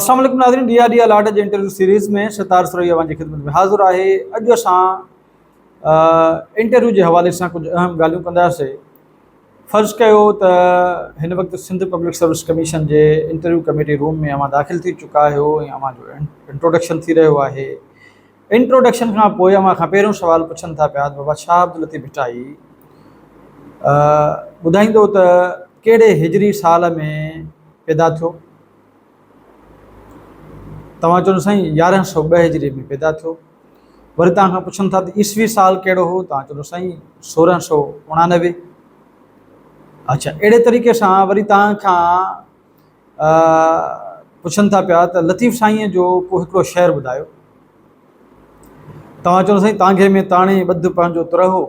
अस्सलाम वालेकुम नाज़रीन, डिया डिया लाट जे इंटरव्यू सीरीज़ में शतार सुरैया जी ख़िदमत में हाज़िर आहे। अॼु असां इंटरव्यू के हवाले से कुछ अहम ॻाल्हियूं कंदासीं। फ़र्ज़ कयो त हिन वक़्तु सिंध पब्लिक सर्विस कमीशन के इंटरव्यू कमेटी रूम में अवां दाख़िल थी चुका आहियो ऐं अवां जो इंट्रोडक्शन थी रहियो आहे। इंट्रोडक्शन खां पोइ अवां खां पहिरियों सवाल पुछनि था पिया, बाबा शाह अब्दुल लतीफ़ भिटाई ॿुधाईंदो त कहिड़े हिजरी साल में पैदा थियो? तव्हां चवंदो साईं 1102 हिजरी में पैदा थियो। वरी तव्हां खां पुछनि था त ईस्वी साल कहिड़ो हो? तव्हां चवंदो साईं 1689। अच्छा, अहिड़े तरीक़े सां वरी तव्हां खां पुछनि था पिया त लतीफ़ साईं जो को हिकिड़ो शेर ॿुधायो। तव्हां चवंदो साईं तव्हांखे में ताणे ॿध पंहिंजो तुरहो,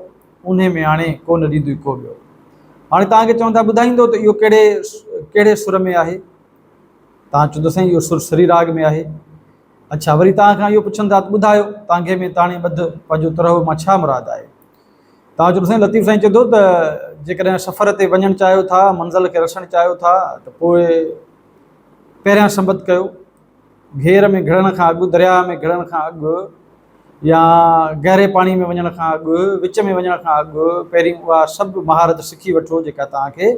उन में हाणे कोन ॾींदुई को ॿियो। हाणे तव्हांखे चवनि था ॿुधाईंदो त इहो कहिड़े सुर में आहे? तव्हां चवंदो साईं इहो सुर सरी राग में आहे। अच्छा, वरी तव्हां खां इहो पुछनि था त ॿुधायो तव्हांखे में ताणे ॿध पंहिंजो तुरहो मां छा मुराद आहे? तव्हां चवंदो साईं लतीफ़ साईं चए थो त जेकॾहिं सफ़र ते वञणु चाहियो था, मंज़िल खे रसणु चाहियो था त पोइ पहिरियां संबत कयो। घेर में घिड़ण खां अॻु, दरिया में घिड़ण खां अॻु, या गहरे पाणी में वञण खां अॻु, विच में वञण खां अॻु पहिरीं उहा सभु महारत सिखी वठो जेका तव्हांखे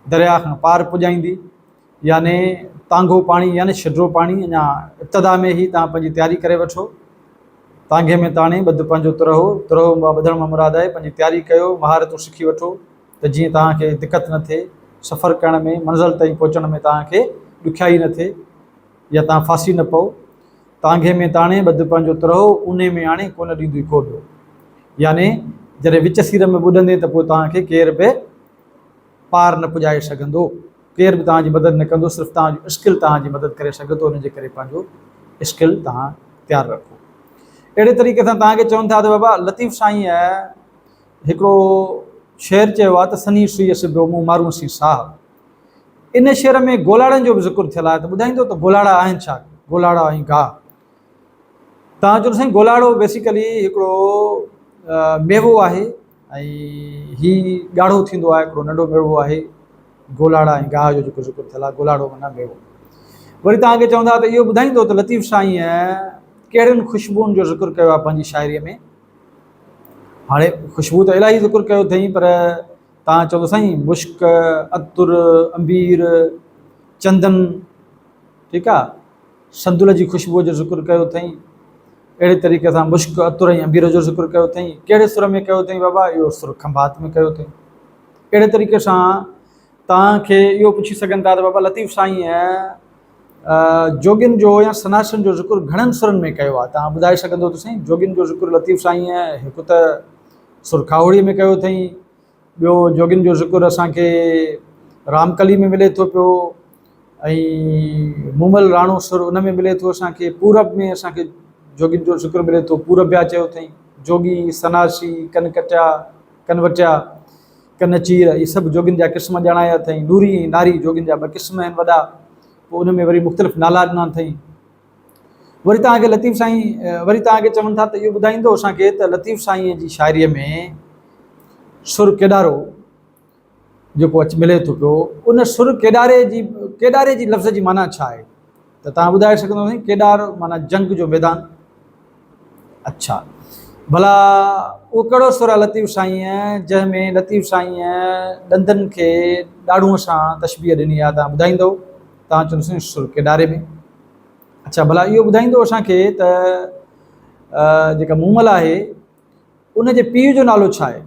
दरिया खां पार पुॼाईंदी। याने तांगो पाणी यानी छिड्रो पाणी अञा इब्तिदा में ही तव्हां पंहिंजी तयारी करे वठो। तव्हांखे में ताणे ॿध पंहिंजो तुरहो मां ॿधण मां मुराद आहे। पंहिंजी तयारी कयो, महारतूं सिखी वठो त जीअं तव्हांखे दिक़त न थिए, सफ़र करण में मंज़िल ताईं पहुचण में तव्हांखे ॾुखियाई न थिए या तव्हां फासी न पओ। तव्हांखे में ताणे ॿध पंहिंजो तुरहो, उन में हाणे कोन ॾींदुई को ॿियो। याने जॾहिं विच सीर में ॿुॾंदे त पोइ तव्हांखे केर बि पार न पुॼाए सघंदो, केर बि तव्हांजी मदद न कंदो, सिर्फ़ु तव्हांजो स्किल तव्हांजी मदद करे सघंदो। उनजे करे पंहिंजो स्किल तव्हां तयारु रखो। अहिड़े तरीक़े सां तव्हांखे चवनि था त बाबा लतीफ़ साईं हिकिड़ो शेर चयो आहे त सनी सुई सिबियो मूं मारूं सी साह। इन शेर में गोलाड़नि जो बि ज़िक्र थियल आहे, त ॿुधाईंदो त गोलाड़ा आहिनि छा? गोलाड़ा ऐं गाह। तव्हां चवंदो साईं गोलाड़ो बेसिकली हिकिड़ो मेवो आहे ऐं हीउ ॻाढ़ो थींदो आहे, हिकिड़ो नंढो मेवो आहे। गोलाड़ा ऐं गाह जो जेको ज़िक्र थियल आहे, गोलाड़ो माना मेवो। वरी तव्हांखे चवंदा त इहो ॿुधाईंदो त लतीफ़ साईं कहिड़ियुनि ख़ुशबुनि जो ज़िक्र कयो आहे पंहिंजी शाइरीअ में? हाणे ख़ुशबू त इलाही ज़िक्र कयो अथई, पर तव्हां चवंदो साईं मुश्क, अतुर, अंबीर, चंदन, ठीकु आहे, संदुल जी ख़ुशबूअ जो ज़िक्र कयो अथई। अहिड़े तरीक़े सां मुश्क, अतुर ऐं अंबीर जो ज़िक्र कयो अथई। कहिड़े सुर में कयो अथई बाबा? इहो सुर खंभात में कयो अथई। अहिड़े तरीक़े सां तव्हांखे इहो पुछी सघनि था त बाबा लतीफ़ साईं जोगिन जो या सनासन जो ज़िक्र घणनि सुरनि में कयो आहे? तव्हां ॿुधाए सघंदो त साईं जोगिन जो ज़िक्र लतीफ़ साईं हिकु त सुरखावड़ीअ में कयो अथई, ॿियो जोगिन जो ज़िक्र असांखे रामकली में मिले थो पियो, ऐं मूमल राणो सुर उन में मिले थो असांखे। पूरब में असांखे जोगिन जो ज़िक्र मिले थो, पूरबिया चयो अथई। जोगी, सनासी, कनकटिया, कनवटिया, कनचीर, इहे सभु जोगिन जा क़िस्म ॼाणाया अथई। नूरी ऐं नारी जोगिन जा ॿ क़िस्म आहिनि वॾा, पोइ उन में वरी मुख़्तलिफ़ नाला ॾिना अथई। वरी तव्हांखे लतीफ़ साईं वरी तव्हांखे चवनि था त इहो ॿुधाईंदो असांखे त लतीफ़ साईं जी शाइरीअ में सुर केॾारो जेको मिले थो पियो, उन सुर केॾारे जी लफ़्ज़ जी माना छा आहे? त तव्हां ॿुधाए सघंदो साईं केॾार माना जंग जो मैदान। अच्छा, भला उहो कहिड़ो सुर आहे लतीफ़ साईं जंहिंमें लतीफ़ साईं ॾंदनि खे ॾाड़ूअ सां तशबीह ॾिनी आहे? तव्हां ॿुधाईंदो। तव्हां चवंदो साईं सुर केॾारे में। अच्छा, भला इहो ॿुधाईंदो असांखे त जेका मूमल आहे उनजे पीउ जो नालो छा आहे?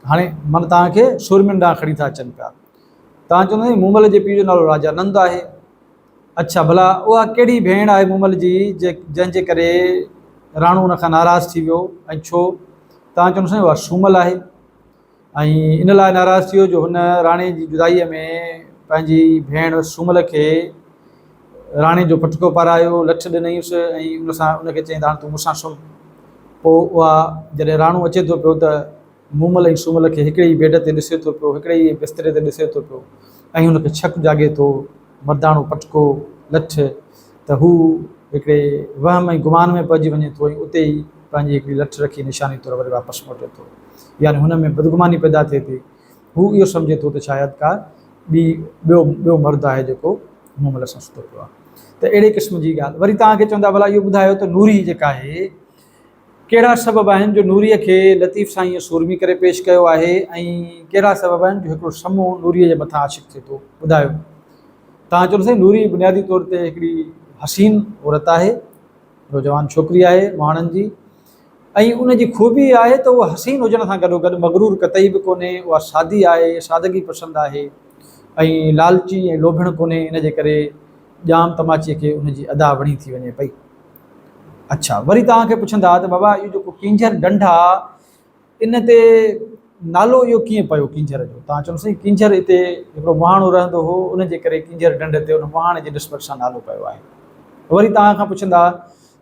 हाणे माना तव्हांखे सुरमियुनि ॾांहुं खणी था अचनि पिया। तव्हां चवंदो साईं मूमल जे पीउ जो नालो राजानंद आहे। अच्छा, भला उहा कहिड़ी भेण आहे मूमल जी जंहिंजे करे राणो उन खां नाराज़ थी वियो ऐं छो? तव्हां चवंदो साईं उहा सूमल आहे। ऐं इन लाइ नाराज़ थी वियो जो हुन राणे जी जुदाईअ में पंहिंजी भेण सूमल खे राणे जो पटको पारायो, लठ ॾिनईंसि ऐं उन सां उनखे चई त हाणे तूं मूंसां सुम्ह। पोइ उहा जॾहिं राणो अचे थो पियो त मूमल ऐं सूमल खे हिकिड़े ई बेड ते ॾिसे थो पियो, हिकिड़े ई बिस्तरे ते ॾिसे थो पियो, ऐं हुनखे शक जाॻे थो मर्दाणो पटको लठ, त हू हिकिड़े वहम ऐं गुमान में पइजी वञे थो ऐं उते ई पंहिंजी हिकिड़ी लठ रखी निशानी तौरु वरी वापसि मोटे थो। यानी हुन में बदगुमानी पैदा थिए थी। हू इहो सम्झे थो त शायदि का ॿियो मर्द आहे जेको मूमल सां सुतो पियो आहे। त अहिड़े क़िस्म जी ॻाल्हि। वरी तव्हांखे चवंदा भला इहो ॿुधायो त नूरी जेका आहे कहिड़ा सबब आहिनि जो नूरीअ खे लतीफ़ साईं सुरमी करे पेश कयो आहे, ऐं कहिड़ा सबब आहिनि जो हिकिड़ो शमो नूरीअ जे मथां आशिक़ थिए थो, ॿुधायो। तव्हां चयो साईं नूरी बुनियादी तौर ते हिकिड़ी हसीन औरत आहे, नौजवान छोकिरी आहे माण्हुनि जी, ऐं उनजी ख़ूबी आहे त उहा हसीन हुजण सां गॾोगॾु मगरूर कतई बि कोन्हे, उहा सादी आहे, सादगी पसंदि आहे, ऐं लालची ऐं लोभण कोन्हे, इन जे करे जाम तमाचीअ खे उनजी अदा वणी थी वञे पई। अच्छा, वरी तव्हांखे पुछंदा त बाबा इहो जेको किंजर ॾंढ आहे इन ते नालो इहो कीअं पियो किंजर जो? तव्हां चवंदो साईं किंजर हिते हिकिड़ो मुहाणो रहंदो हो, उनजे करे किंजर ॾंढ ते उन मुहाणे जे निस्बत सां नालो पियो आहे। वरी तव्हां खां पुछंदा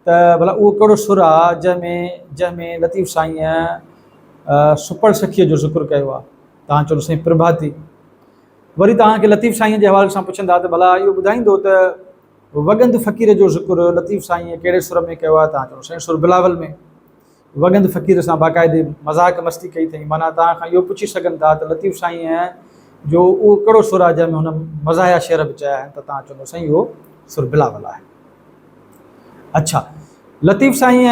त भला उहो कहिड़ो सुर आहे जंहिंमें लतीफ़ साईं सुपर सखीअ जो ज़िक्र कयो आहे? तव्हां चवंदो साईं प्रभाती। वरी तव्हांखे लतीफ़ साईं जे हवाले सां पुछंदा त भला इहो ॿुधाईंदो त वगंद फ़क़ीर जो ज़िक्र लतीफ़ साईं कहिड़े सुर में कयो आहे? तव्हां चवंदो साईं सुर बिलावल में। वगंद फ़क़ीर सां बाक़ाइदे मज़ाक मस्ती कई अथई, माना तव्हां खां इहो पुछी सघनि था त लतीफ़ साईं जो उहो कहिड़ो सुर आहे जंहिंमें हुन मज़ाया शेर बि चया आहिनि, त तव्हां चवंदो साईं इहो सुर बिलावल आहे। अच्छा, लतीफ़ साईं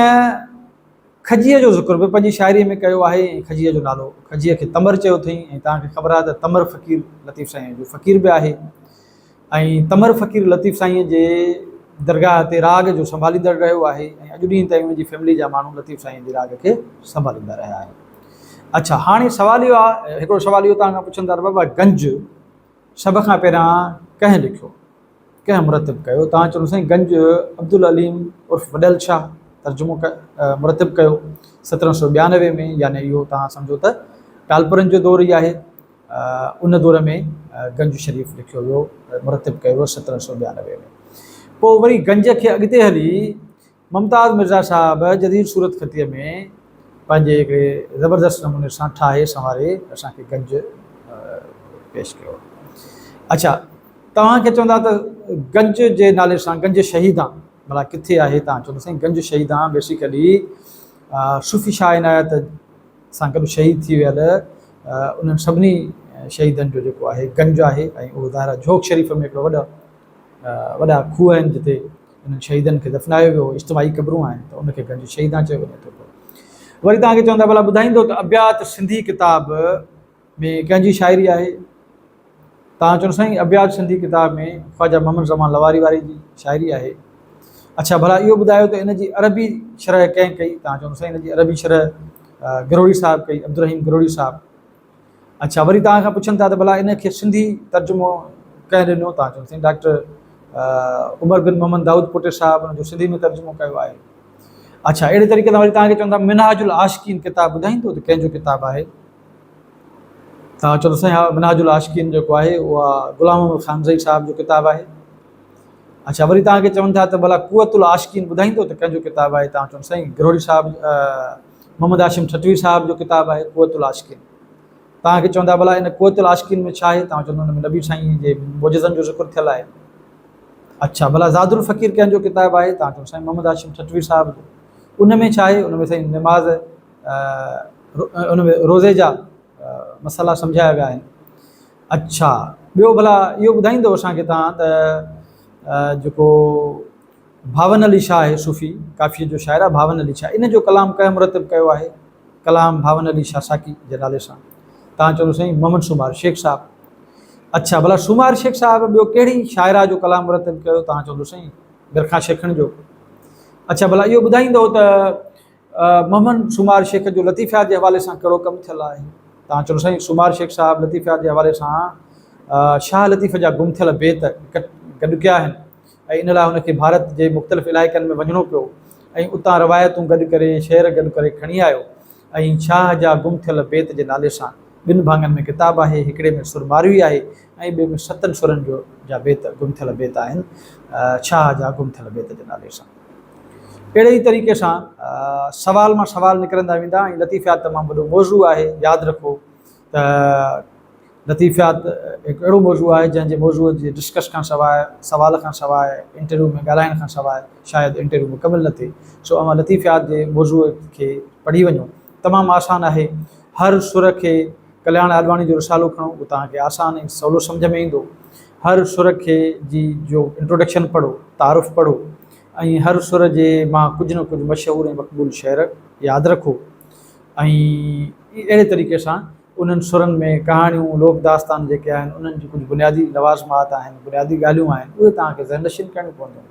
खजीअ जो ज़िक्र बि पंहिंजी शाइरीअ में कयो आहे, ऐं खजीअ जो नालो खजीअ खे तमर चयो अथई, ऐं तव्हांखे ख़बर आहे त तमर फ़क़ीर लतीफ़ साईं जो फ़क़ीर बि आहे, ऐं तमर फ़क़ीर लतीफ़ साईं जे दरगाह ते राग जो संभालींदड़ रहियो आहे, ऐं अॼु ॾींहं ताईं उनजी फैमिली जा माण्हू लतीफ़ साईं जे राग खे संभालींदा रहिया आहिनि। अच्छा, हाणे सुवाल इहो आहे, हिकिड़ो सुवाल इहो तव्हां खां पुछंदा बाबा गंज सभ खां पहिरियां कंहिं लिखियो, कंहिं मुरतब कयो? तव्हां चवंदो साईं गंज अब्दुल अलीम उर्फ़ वॾल शाह तर्जुमो मुरतब कयो 1792 में, यानी इहो तव्हां सम्झो त टालपुरनि जो दौरु ई आहे। उन दौर में गंज शरीफ़ लिखियो वियो, मुरतब कयो वियो 1792 में। पोइ वरी गंज खे अॻिते हली मुमताज़ मिर्ज़ा साहब जदीद सूरत ख़तीअ में पंहिंजे हिकिड़े ज़बरदस्त नमूने सां ठाहे संवारे असांखे गंज पेश कयो। अच्छा, तव्हांखे चवंदा त गंज जे नाले सां गंज शहीदां भला किथे आहे? तव्हां चवंदो साईं गंज शहीदां बेसिकली सूफ़ी शाह इनायत सां गॾु शहीद थी वियल उन्हनि सभिनी शहीदनि जो जेको आहे गंज आहे, ऐं उहो ज़ाहिर झोक शरीफ़ में हिकिड़ो वॾा खूह आहिनि जिते उन्हनि शहीदनि खे दफ़नायो वियो, इज्तिमाही क़बरूं आहिनि, त उनखे गंज शहीदां चयो वञे थो। वरी तव्हांखे चवंदा भला ॿुधाईंदो त अब्यात सिंधी किताब में कंहिंजी शाइरी आहे? तव्हां चवंदो साईं अब्यात सिंधी किताब में ख़्वाजा मोहम्मद ज़मान लवारी वारी जी शाइरी आहे। अच्छा, भला इहो ॿुधायो त इन जी अरबी शरह कंहिं कई? तव्हां चवंदो साईं इन जी अरबी शरह गिरोड़ी साहिबु कई, अब्दुल रहीम गिरोड़ी साहिबु। अच्छा, वरी तव्हां खां पुछनि था त भला इन खे सिंधी तर्जुमो कंहिं ॾिनो? तव्हां चवंदो साईं डॉक्टर उमर बिन मोहम्मद दाऊद पुटे साहिबु हुनजो सिंधी में तर्जुमो कयो आहे। अच्छा, अहिड़े तरीक़े सां वरी तव्हांखे चवंदा मिनहाजुल आशिकीन किताबु ॿुधाईंदो त कंहिंजो किताबु आहे? तव्हां चवंदो साईं हा, मिनहाजुल आशिकीन जेको आहे उहा ग़ुलाम अहमद ख़ानज़ई साहिब जो किताबु आहे। अच्छा, वरी तव्हांखे चवनि था त भला कुवतुल आशिकीन ॿुधाईंदो त कंहिंजो किताबु आहे? तव्हां चवंदो साईं गिरोड़ी साहिबु मोहम्मद हाशिम ठटवी साहिब जो किताबु आहे कुवतुल आशिकीन। तव्हांखे चवंदा भला इन कुवतुल आशिकीन में छा आहे? तव्हां चवंदो हुन में नबी साईं जे मोजज़नि जो ज़िक्र थियल आहे। अच्छा, भला ज़ादुल फ़क़ीर कंहिंजो किताबु आहे? तव्हां चवंदो साईं मोहम्मद हाशिम ठटवी साहिब जो। उन में छा आहे? उन में साईं नमाज़ उन में रोज़े जा मसाला सम्झाया विया आहिनि। अच्छा, ॿियो भला इहो ॿुधाईंदो असांखे तव्हां त जेको भावन अली शाह आहे सूफ़ी काफ़ीअ जो शाइर आहे, भावन अली शाह, इन जो कलाम कंहिं मुरतब कयो आहे? कलाम भावन अली शाह साकी जे नाले सां। तव्हां चवंदो साईं मोहम्मद शुमार शेख साहिबु। अच्छा, भला शुमार शेख साहिबु ॿियो कहिड़ी शाइरा जो कलाम मुरतब कयो? तव्हां चवंदो साईं बिरखा शेखनि जो। अच्छा, भला इहो ॿुधाईंदो त मोहम्मद शुमार शेख जो लतीफ़ियात जे हवाले सां कहिड़ो कमु थियल आहे? तव्हां चवंदो साईं शुमार शेख साहिबु लतीफ़ियात जे हवाले सां शाह लतीफ़ जा गुम थियल बेत गॾु कया आहिनि, ऐं इन लाइ हुनखे भारत जे मुख़्तलिफ़ इलाइक़नि में वञिणो पियो, ऐं उतां रवायतूं गॾु करे शेर गॾु करे खणी आयो, ऐं शाह जा गुम थियल बेत जे नाले सां ॿिनि भाङनि में किताबु आहे, हिकिड़े में सुरमारवी आहे ऐं ॿिए में 7 सुरनि जा बेत गुम थियल बेत आहिनि शाह जा गुम थियल बेत जे नाले सां। अहिड़े ई तरीक़े सां सवाल मां सवाल निकिरंदा वेंदा, ऐं लतीफ़ियात तमामु वॾो मौज़ू आहे। यादि रखो त लतीफ़ियात हिकु अहिड़ो मौज़ू आहे जंहिंजे मौज़ूअ जे डिस्कस खां सवाइ, सवाल खां सवाइ, इंटरव्यू में ॻाल्हाइण खां सवाइ शायदि इंटरव्यू मुकमिल न थिए। सो अवां लतीफ़ियात जे मौज़ूअ खे पढ़ी वञो, तमामु आसानु आहे। हर सुर खे कल्याण आडवाणी जो रिसालो खणो, उहो तव्हांखे आसानु ऐं सवलो सम्झ में ईंदो। हर सुर के जी जो इंट्रोडक्शन पढ़ो, तारुफ़ पढ़ो, ऐं हर सुर जे मां कुझु न कुझु मशहूरु ऐं मक़बूल शेर यादि रखो। ऐं अहिड़े तरीक़े सां उन्हनि सुरनि में कहाणियूं, लोक दास्तान जेके आहिनि, उन्हनि जी कुझु बुनियादी लवाज़मात आहिनि, बुनियादी ॻाल्हियूं आहिनि, उहे तव्हांखे ज़हननशीन करणियूं पवंदियूं।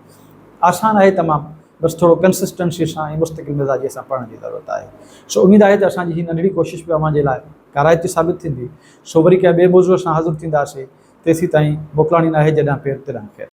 आसान आहे तमामु, बसि थोरो कंसिस्टेंसी सां ऐं मुस्तक़िल मिज़ाजी सां पढ़ण जी ज़रूरत आहे। सो उमेदु आहे त असांजी हीअ नंढड़ी कोशिशि बि अव्हां जे लाइ काराइती साबित थींदी। सो वरी कंहिं ॿिए मौज़ूअ सां हाज़िर थींदासीं। तेसीं ताईं मोकिलाणी नाहे जॾहिं पेर तिरनि खे।